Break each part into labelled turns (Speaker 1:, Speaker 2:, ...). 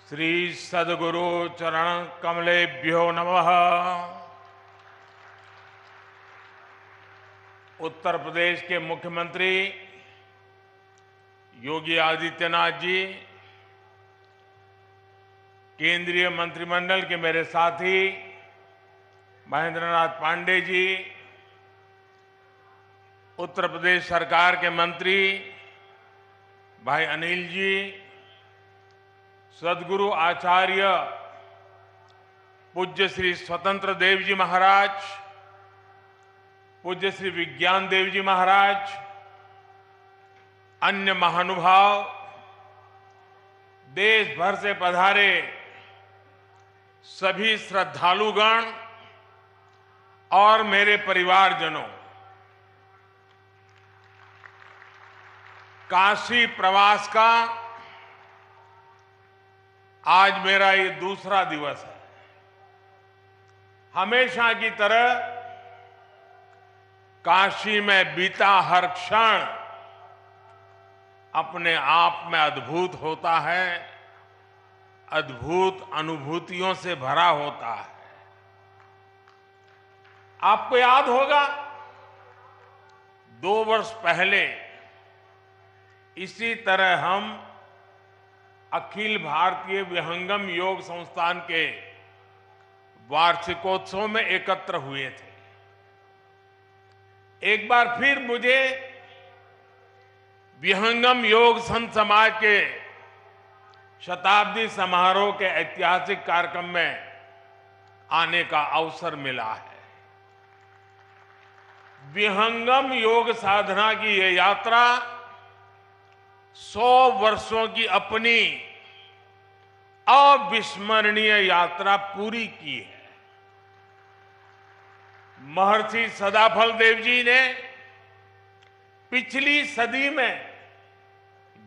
Speaker 1: श्री सद्गुरु चरण कमलेभ्यो नमः। उत्तर प्रदेश के मुख्यमंत्री योगी आदित्यनाथ जी, केंद्रीय मंत्रिमंडल के मेरे साथी महेंद्र नाथ पांडे जी, उत्तर प्रदेश सरकार के मंत्री भाई अनिल जी, सद्गुरु आचार्य पूज्य श्री स्वतंत्र देव जी महाराज, पूज्य श्री विज्ञान देव जी महाराज, अन्य महानुभाव, देश भर से पधारे सभी श्रद्धालुगण और मेरे परिवारजनों, काशी प्रवास का आज मेरा ये दूसरा दिवस है। हमेशा की तरह काशी में बीता हर क्षण अपने आप में अद्भुत होता है, अद्भुत अनुभूतियों से भरा होता है। आपको याद होगा 2 वर्ष पहले इसी तरह हम अखिल भारतीय विहंगम योग संस्थान के वार्षिकोत्सव में एकत्र हुए थे। एक बार फिर मुझे विहंगम योग संत समाज के शताब्दी समारोह के ऐतिहासिक कार्यक्रम में आने का अवसर मिला है। विहंगम योग साधना की यह यात्रा 100 वर्षों की अपनी अविस्मरणीय यात्रा पूरी की है। महर्षि सदाफल देव जी ने पिछली सदी में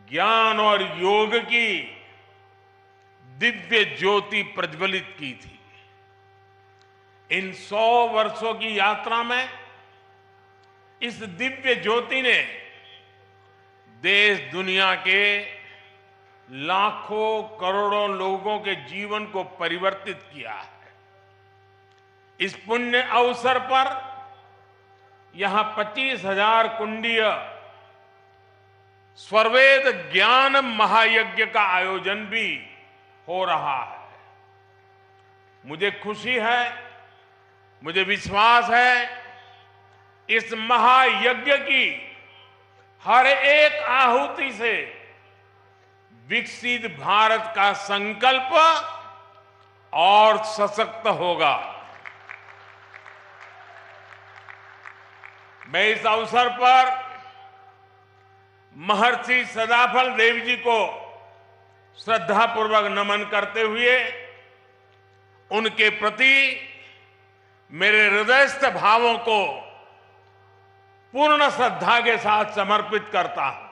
Speaker 1: ज्ञान और योग की दिव्य ज्योति प्रज्वलित की थी। इन 100 वर्षों की यात्रा में इस दिव्य ज्योति ने देश दुनिया के लाखों करोड़ों लोगों के जीवन को परिवर्तित किया है। इस पुण्य अवसर पर यहां 25,000 कुंडीय स्वरवेद ज्ञान महायज्ञ का आयोजन भी हो रहा है। मुझे खुशी है, मुझे विश्वास है, इस महायज्ञ की हर एक आहुति से विकसित भारत का संकल्प और सशक्त होगा। मैं इस अवसर पर महर्षि सदाफल देव जी को श्रद्धापूर्वक नमन करते हुए उनके प्रति मेरे हृदयस्थ भावों को पूर्ण श्रद्धा के साथ समर्पित करता हूं।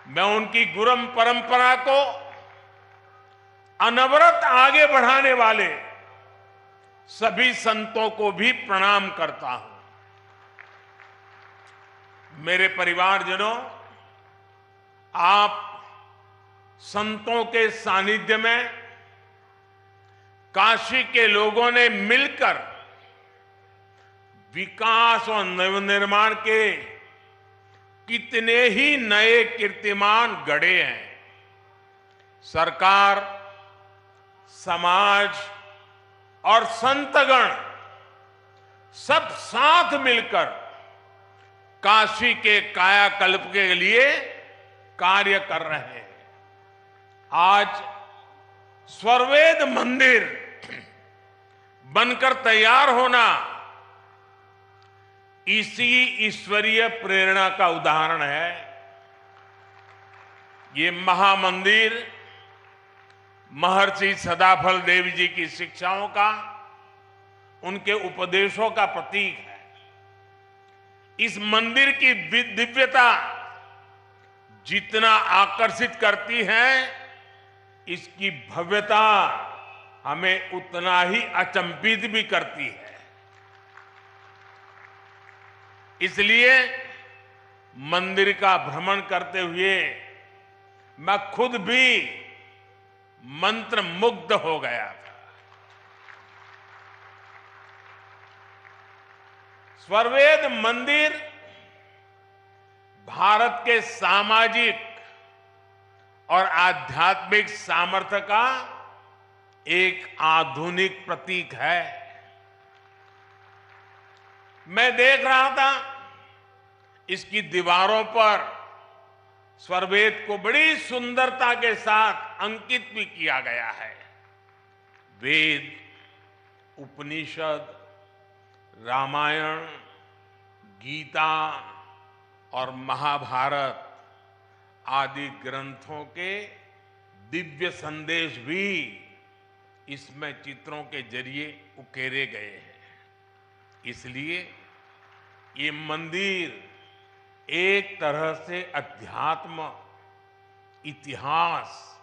Speaker 1: मैं उनकी गुरु परंपरा को अनवरत आगे बढ़ाने वाले सभी संतों को भी प्रणाम करता हूं। मेरे परिवारजनों, आप संतों के सानिध्य में काशी के लोगों ने मिलकर विकास और नवनिर्माण के कितने ही नए कीर्तिमान गढ़े हैं। सरकार, समाज और संतगण सब साथ मिलकर काशी के कायाकल्प के लिए कार्य कर रहे हैं। आज स्वरवेद मंदिर बनकर तैयार होना इसी ईश्वरीय प्रेरणा का उदाहरण है। ये महामंदिर महर्षि सदाफल देव जी की शिक्षाओं का, उनके उपदेशों का प्रतीक है। इस मंदिर की दिव्यता जितना आकर्षित करती है, इसकी भव्यता हमें उतना ही अचंभित भी करती है। इसलिए मंदिर का भ्रमण करते हुए मैं खुद भी मंत्र मुग्ध हो गया था। स्वरवेद मंदिर भारत के सामाजिक और आध्यात्मिक सामर्थ्य का एक आधुनिक प्रतीक है। मैं देख रहा था इसकी दीवारों पर स्वरवेद को बड़ी सुंदरता के साथ अंकित भी किया गया है। वेद, उपनिषद, रामायण, गीता और महाभारत आदि ग्रंथों के दिव्य संदेश भी इसमें चित्रों के जरिए उकेरे गए हैं। इसलिए ये मंदिर एक तरह से अध्यात्म, इतिहास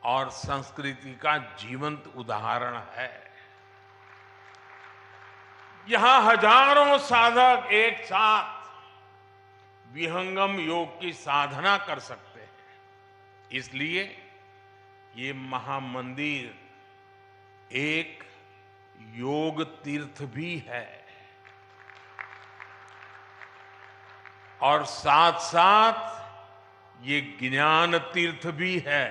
Speaker 1: और संस्कृति का जीवंत उदाहरण है। यहां हजारों साधक एक साथ विहंगम योग की साधना कर सकते हैं। इसलिए ये महामंदिर एक योग तीर्थ भी है और साथ साथ ये ज्ञान तीर्थ भी है।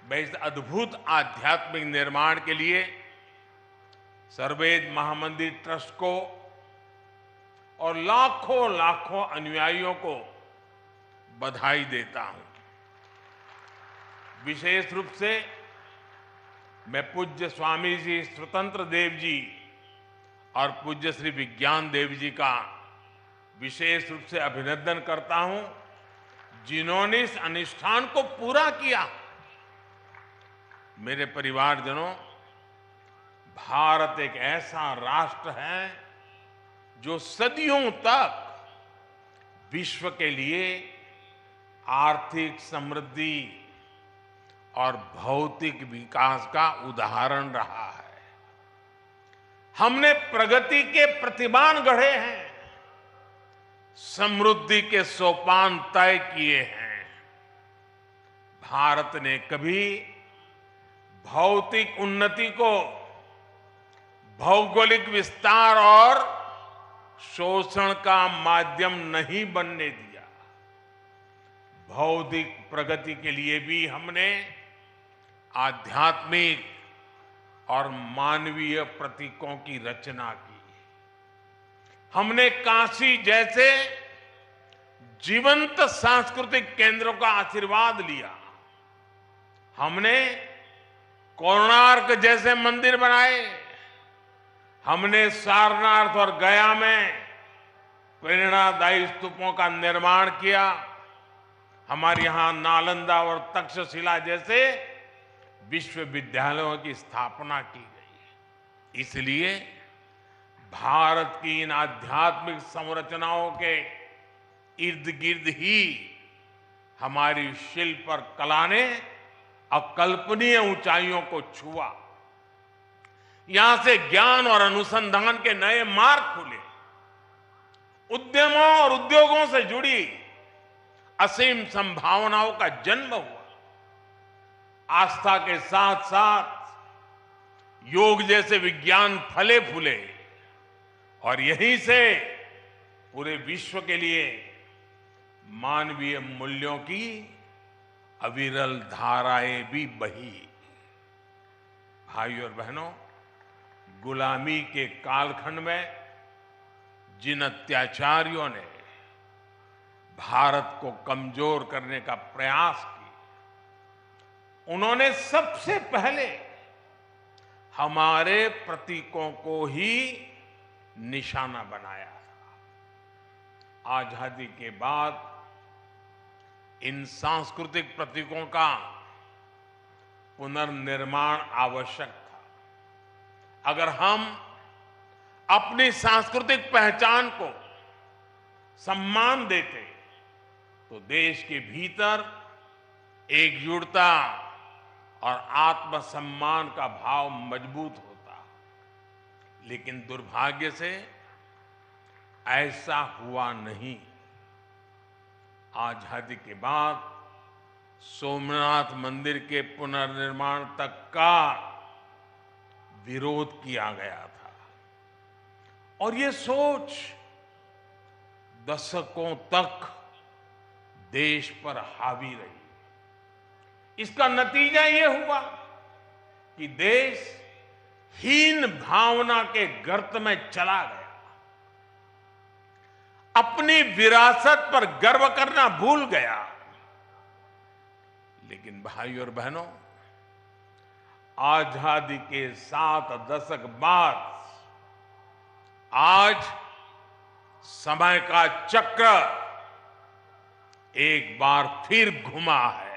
Speaker 1: मैं इस अद्भुत आध्यात्मिक निर्माण के लिए स्वरवेद महामंदिर ट्रस्ट को और लाखों लाखों अनुयायियों को बधाई देता हूं। विशेष रूप से मैं पूज्य स्वामी जी स्वतंत्र देव जी और पूज्य श्री विज्ञान देव जी का विशेष रूप से अभिनंदन करता हूं, जिन्होंने इस अनुष्ठान को पूरा किया। मेरे परिवारजनों, भारत एक ऐसा राष्ट्र है जो सदियों तक विश्व के लिए आर्थिक समृद्धि और भौतिक विकास का उदाहरण रहा है। हमने प्रगति के प्रतिमान गढ़े हैं, समृद्धि के सोपान तय किए हैं। भारत ने कभी भौतिक उन्नति को भौगोलिक विस्तार और शोषण का माध्यम नहीं बनने दिया। भौतिक प्रगति के लिए भी हमने आध्यात्मिक और मानवीय प्रतीकों की रचना की। हमने काशी जैसे जीवंत सांस्कृतिक केंद्रों का आशीर्वाद लिया। हमने कोणार्क जैसे मंदिर बनाए। हमने सारनाथ और गया में प्रेरणादायी स्तूपों का निर्माण किया। हमारे यहां नालंदा और तक्षशिला जैसे विश्वविद्यालयों की स्थापना की गई। इसलिए भारत की इन आध्यात्मिक संरचनाओं के इर्द गिर्द ही हमारी शिल्प और कला ने अकल्पनीय ऊंचाइयों को छुआ। यहां से ज्ञान और अनुसंधान के नए मार्ग खुले। उद्यमों और उद्योगों से जुड़ी असीम संभावनाओं का जन्म हुआ। आस्था के साथ साथ योग जैसे विज्ञान फले फूले और यहीं से पूरे विश्व के लिए मानवीय मूल्यों की अविरल धाराएं भी बही। भाइयों और बहनों, गुलामी के कालखंड में जिन अत्याचारियों ने भारत को कमजोर करने का प्रयास किया, उन्होंने सबसे पहले हमारे प्रतीकों को ही निशाना बनाया था। आजादी के बाद इन सांस्कृतिक प्रतीकों का पुनर्निर्माण आवश्यक था। अगर हम अपनी सांस्कृतिक पहचान को सम्मान देते तो देश के भीतर एकजुटता और आत्मसम्मान का भाव मजबूत होता। लेकिन दुर्भाग्य से ऐसा हुआ नहीं। आजादी के बाद सोमनाथ मंदिर के पुनर्निर्माण तक का विरोध किया गया था और ये सोच दशकों तक देश पर हावी रही। इसका नतीजा ये हुआ कि देश हीन भावना के गर्त में चला गया, अपनी विरासत पर गर्व करना भूल गया। लेकिन भाइयों और बहनों, आजादी के 7 दशक बाद आज समय का चक्र एक बार फिर घुमा है।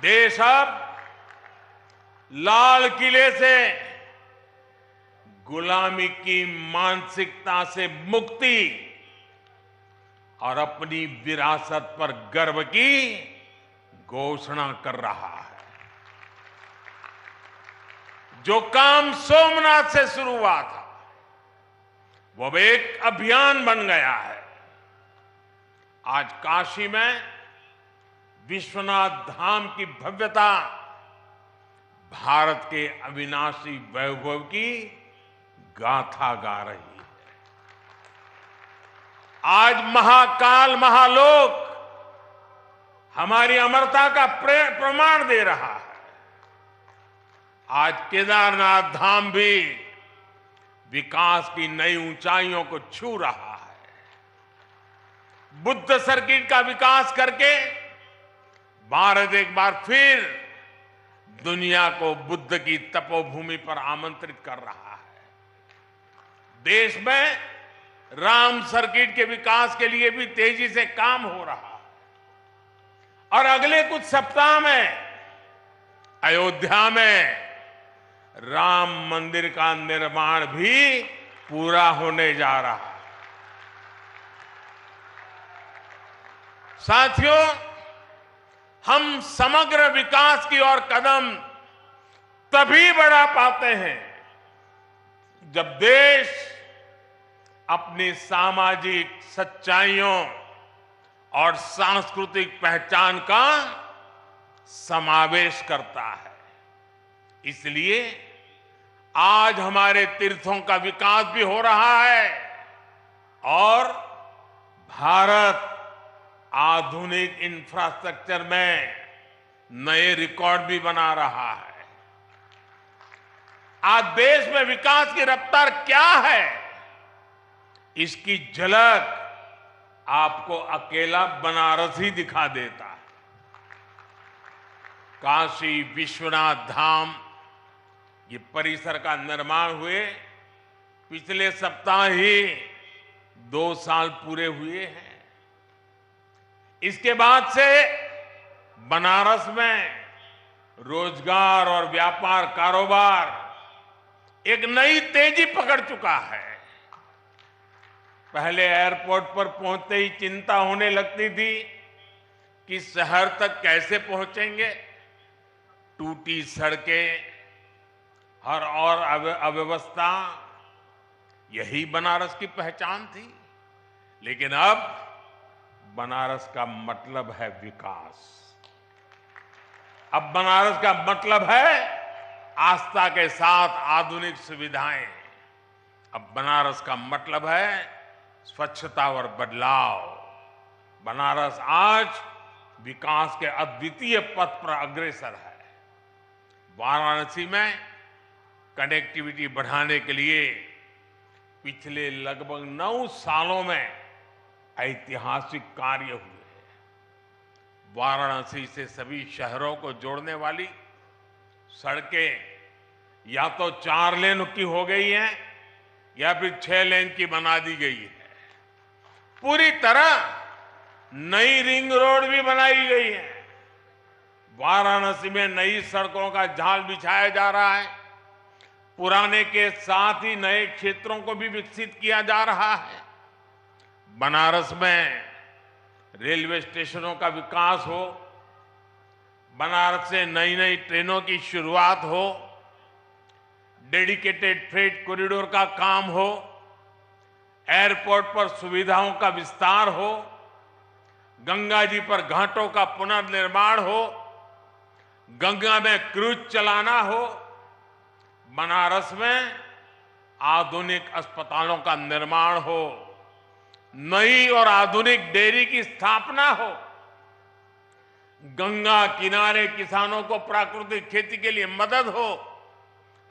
Speaker 1: देश अब लाल किले से गुलामी की मानसिकता से मुक्ति और अपनी विरासत पर गर्व की घोषणा कर रहा है। जो काम सोमनाथ से शुरू हुआ था वो अब एक अभियान बन गया है। आज काशी में विश्वनाथ धाम की भव्यता भारत के अविनाशी वैभव की गाथा गा रही है। आज महाकाल महालोक हमारी अमरता का प्रमाण दे रहा है। आज केदारनाथ धाम भी विकास की नई ऊंचाइयों को छू रहा है। बुद्ध सर्किट का विकास करके भारत एक बार फिर दुनिया को बुद्ध की तपोभूमि पर आमंत्रित कर रहा है। देश में राम सर्किट के विकास के लिए भी तेजी से काम हो रहा है और अगले कुछ सप्ताह में अयोध्या में राम मंदिर का निर्माण भी पूरा होने जा रहा है। साथियों, हम समग्र विकास की ओर कदम तभी बढ़ा पाते हैं जब देश अपनी सामाजिक सच्चाइयों और सांस्कृतिक पहचान का समावेश करता है। इसलिए आज हमारे तीर्थों का विकास भी हो रहा है और भारत आधुनिक इंफ्रास्ट्रक्चर में नए रिकॉर्ड भी बना रहा है। आज देश में विकास की रफ्तार क्या है, इसकी झलक आपको अकेला बनारस ही दिखा देता है। काशी विश्वनाथ धाम ये परिसर का निर्माण हुए पिछले सप्ताह ही 2 साल पूरे हुए हैं। इसके बाद से बनारस में रोजगार और व्यापार कारोबार एक नई तेजी पकड़ चुका है। पहले एयरपोर्ट पर पहुंचते ही चिंता होने लगती थी कि शहर तक कैसे पहुंचेंगे। टूटी सड़कें और अव्यवस्था, यही बनारस की पहचान थी। लेकिन अब बनारस का मतलब है विकास। अब बनारस का मतलब है आस्था के साथ आधुनिक सुविधाएं। अब बनारस का मतलब है स्वच्छता और बदलाव। बनारस आज विकास के अद्वितीय पथ पर अग्रसर है। वाराणसी में कनेक्टिविटी बढ़ाने के लिए पिछले लगभग 9 सालों में ऐतिहासिक कार्य हुए हैं। वाराणसी से सभी शहरों को जोड़ने वाली सड़कें या तो 4 लेन की हो गई हैं या फिर 6 लेन की बना दी गई है। पूरी तरह नई रिंग रोड भी बनाई गई है। वाराणसी में नई सड़कों का जाल बिछाया जा रहा है। पुराने के साथ ही नए क्षेत्रों को भी विकसित किया जा रहा है। बनारस में रेलवे स्टेशनों का विकास हो, बनारस से नई नई ट्रेनों की शुरुआत हो, डेडिकेटेड फ्रेट कॉरिडोर का काम हो, एयरपोर्ट पर सुविधाओं का विस्तार हो, गंगा जी पर घाटों का पुनर्निर्माण हो, गंगा में क्रूज चलाना हो, बनारस में आधुनिक अस्पतालों का निर्माण हो, नई और आधुनिक डेयरी की स्थापना हो, गंगा किनारे किसानों को प्राकृतिक खेती के लिए मदद हो।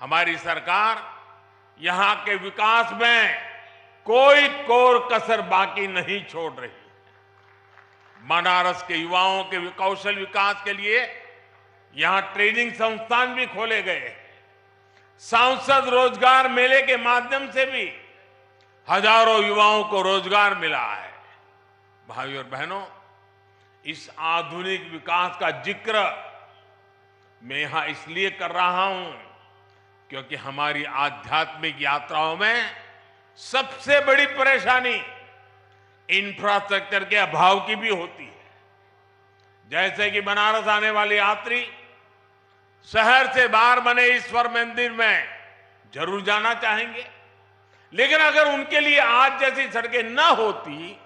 Speaker 1: हमारी सरकार यहां के विकास में कोई कोर कसर बाकी नहीं छोड़ रही। बनारस के युवाओं के कौशल विकास के लिए यहां ट्रेनिंग संस्थान भी खोले गए। सांसद रोजगार मेले के माध्यम से भी हजारों युवाओं को रोजगार मिला है। भाइयों और बहनों, इस आधुनिक विकास का जिक्र मैं यहां इसलिए कर रहा हूं क्योंकि हमारी आध्यात्मिक यात्राओं में सबसे बड़ी परेशानी इंफ्रास्ट्रक्चर के अभाव की भी होती है। जैसे कि बनारस आने वाले यात्री शहर से बाहर बने ईश्वर मंदिर में जरूर जाना चाहेंगे, लेकिन अगर उनके लिए आज जैसी सड़कें न होती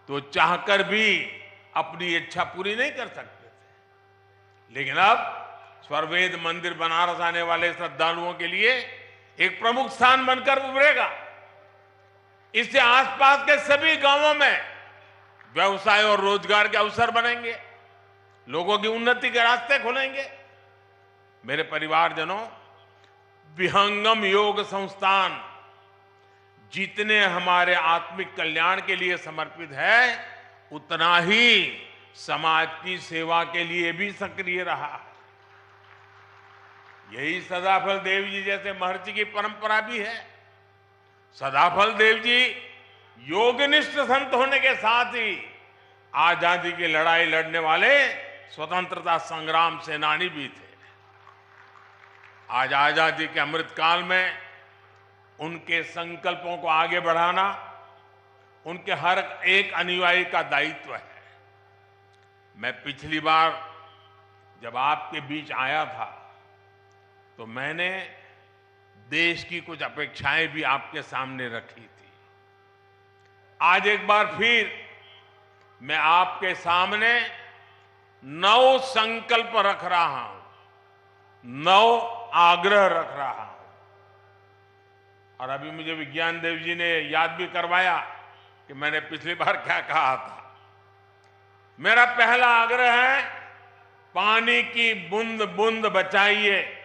Speaker 1: तो चाहकर भी अपनी इच्छा पूरी नहीं कर सकते थे। लेकिन अब स्वर्वेद मंदिर बनारस आने वाले श्रद्धालुओं के लिए एक प्रमुख स्थान बनकर उभरेगा। इससे आसपास के सभी गांवों में व्यवसाय और रोजगार के अवसर बनेंगे, लोगों की उन्नति के रास्ते खुलेंगे। मेरे परिवारजनों, विहंगम योग संस्थान जितने हमारे आत्मिक कल्याण के लिए समर्पित है, उतना ही समाज की सेवा के लिए भी सक्रिय रहा। यही सदाफल देव जी जैसे महर्षि की परंपरा भी है। सदाफल देव जी योगनिष्ठ संत होने के साथ ही आजादी की लड़ाई लड़ने वाले स्वतंत्रता संग्राम सेनानी भी थे। आज आजादी के अमृतकाल में उनके संकल्पों को आगे बढ़ाना उनके हर एक अनुयायी का दायित्व है। मैं पिछली बार जब आपके बीच आया था तो मैंने देश की कुछ अपेक्षाएं भी आपके सामने रखी थी। आज एक बार फिर मैं आपके सामने 9 संकल्प रख रहा हूं, 9 आग्रह रख रहा हूं। और अभी मुझे विज्ञान देव जी ने याद भी करवाया कि मैंने पिछली बार क्या कहा था। मेरा पहला आग्रह है, पानी की बूंद बूंद बचाइए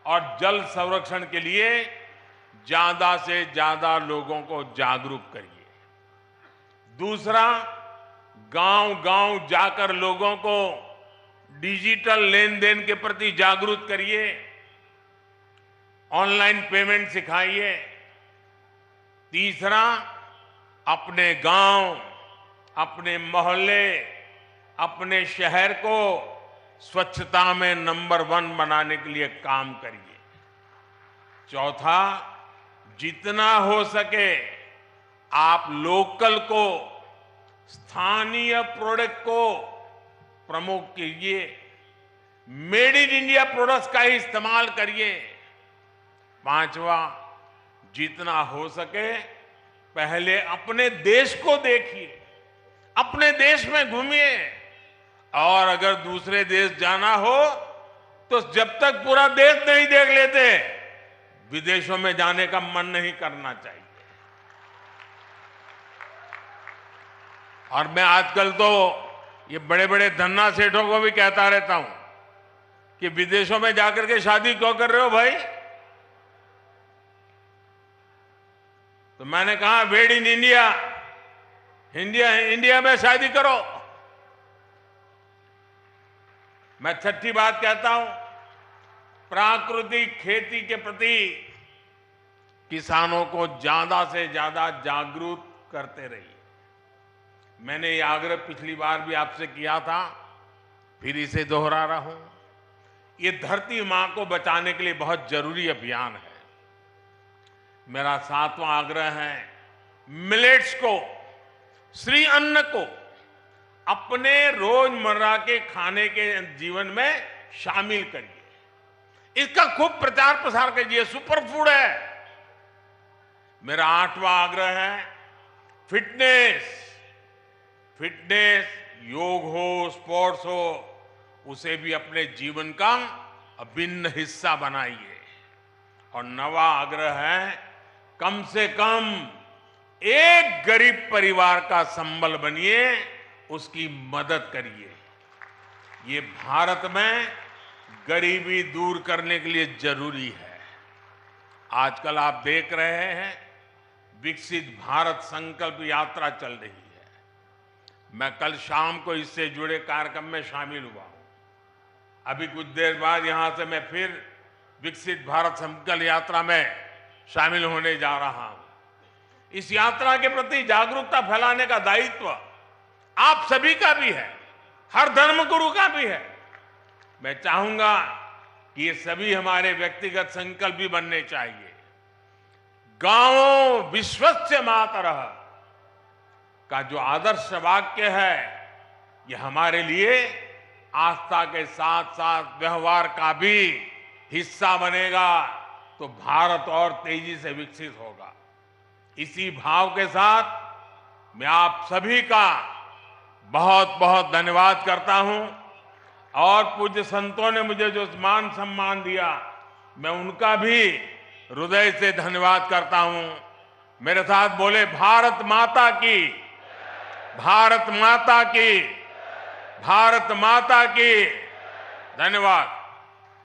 Speaker 1: और जल संरक्षण के लिए ज्यादा से ज्यादा लोगों को जागरूक करिए। दूसरा, गांव-गांव जाकर लोगों को डिजिटल लेन देन के प्रति जागरूक करिए, ऑनलाइन पेमेंट सिखाइए। तीसरा, अपने गांव, अपने मोहल्ले, अपने शहर को स्वच्छता में नंबर 1 बनाने के लिए काम करिए। चौथा, जितना हो सके आप लोकल को, स्थानीय प्रोडक्ट को प्रमोट कीजिए, मेड इन इंडिया प्रोडक्ट्स का ही इस्तेमाल करिए। पांचवा, जितना हो सके पहले अपने देश को देखिए, अपने देश में घूमिए, और अगर दूसरे देश जाना हो तो जब तक पूरा देश नहीं देख लेते विदेशों में जाने का मन नहीं करना चाहिए। और मैं आजकल तो ये बड़े बड़े धन्ना सेठों को भी कहता रहता हूं कि विदेशों में जाकर के शादी क्यों कर रहे हो भाई? तो मैंने कहा, मेड इन इंडिया, इंडिया में शादी करो। मैं छठी बात कहता हूं, प्राकृतिक खेती के प्रति किसानों को ज्यादा से ज्यादा जागरूक करते रहिए। मैंने ये आग्रह पिछली बार भी आपसे किया था, फिर इसे दोहरा रहा हूं। ये धरती मां को बचाने के लिए बहुत जरूरी अभियान है। मेरा 7वां आग्रह है, मिलेट्स को, श्री अन्न को अपने रोजमर्रा के खाने के जीवन में शामिल करिए। इसका खूब प्रचार प्रसार कीजिए। सुपर फूड है, मेरा 8वां आग्रह है फिटनेस। फिटनेस, योग हो, स्पोर्ट्स हो, उसे भी अपने जीवन का अभिन्न हिस्सा बनाइए। और 9वां आग्रह है कम से कम एक गरीब परिवार का संबल बनिए, उसकी मदद करिए। ये भारत में गरीबी दूर करने के लिए जरूरी है। आजकल आप देख रहे हैं विकसित भारत संकल्प यात्रा चल रही है। मैं कल शाम को इससे जुड़े कार्यक्रम में शामिल हुआ हूं। अभी कुछ देर बाद यहां से मैं फिर विकसित भारत संकल्प यात्रा में शामिल होने जा रहा हूं। इस यात्रा के प्रति जागरूकता फैलाने का दायित्व आप सभी का भी है, हर धर्मगुरु का भी है। मैं चाहूंगा कि ये सभी हमारे व्यक्तिगत संकल्प भी बनने चाहिए। गांवों विश्वस्य मातरः का जो आदर्श वाक्य है, ये हमारे लिए आस्था के साथ साथ व्यवहार का भी हिस्सा बनेगा, तो भारत और तेजी से विकसित होगा। इसी भाव के साथ मैं आप सभी का बहुत बहुत धन्यवाद करता हूं। और पूज्य संतों ने मुझे जो मान सम्मान दिया, मैं उनका भी हृदय से धन्यवाद करता हूं। मेरे साथ बोले भारत माता की, भारत माता की, भारत माता की। धन्यवाद।